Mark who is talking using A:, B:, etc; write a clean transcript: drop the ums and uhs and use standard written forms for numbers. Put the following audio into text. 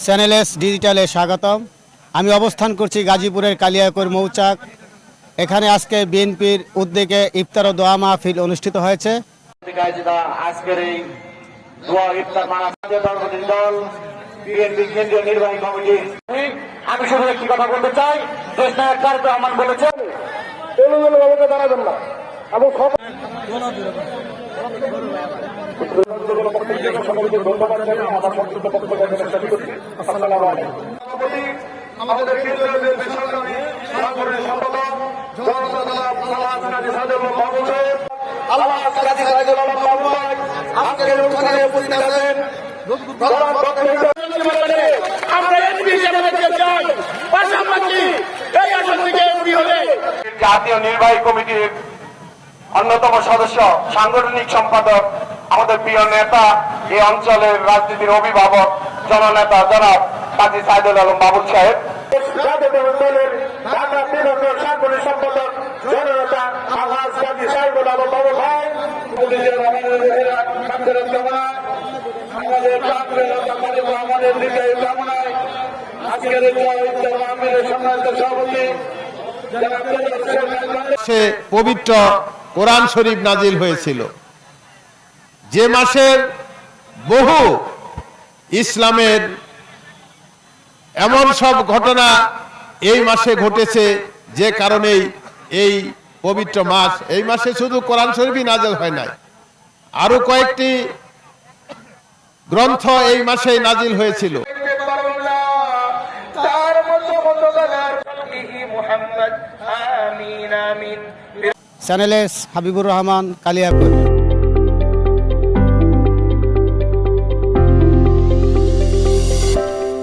A: Channels ডিজিটালে স্বাগতম। আমি অবস্থান করছি গাজীপুরের কালিয়াকৈর মৌচাক। এখানে আজকে বিএনপির উদ্যোগে ইফতার ও দোয়া মাহফিল অনুষ্ঠিত হয়েছে।
B: আজকের এই দোয়া ইফতার মাহফিলের দল বিএনপি কেন্দ্রীয় নির্বাহী কমিটি। আমি শুধু একটি কথা বলতে চাই, দেশ নায়ক তারেক রহমান বলেছেন এলোমেলোভাবে দাঁড়াবেন না এবং আমাদের কেন্দ্রীয় বেসরকারি সংগঠনের সম্পাদক আজকের অনুষ্ঠানে উপস্থিত আছেন। জাতীয় নির্বাহী কমিটির অন্যতম সদস্য, সাংগঠনিক সম্পাদক, আমাদের প্রিয় নেতা, এই অঞ্চলের রাজনীতির অভিভাবক, জননেতা জনাব কাজী সাইদুল আলম বাবুল সাহেব, সাংগঠনিক সম্পাদক জননেতা আলহাজ কাজী সাইদুল আলম বাবুল ভাই, আমাদের দিকে কামনায় আজকের সম্মানিত সভাপতি
C: সে পবিত্র কোরআন শরীফ নাজিল হয়েছিল, যে মাসের বহু ইসলামের এমন সব ঘটনা এই মাসে ঘটেছে, যে কারণেই এই পবিত্র মাস, এই মাসে শুধু কোরআন শরীফই নাজিল হয় নাই, আরো কয়েকটি গ্রন্থ এই মাসেই নাজিল হয়েছিল।
A: চ্যানেলস হাবিবুর রহমান, কালিয়াকৈর।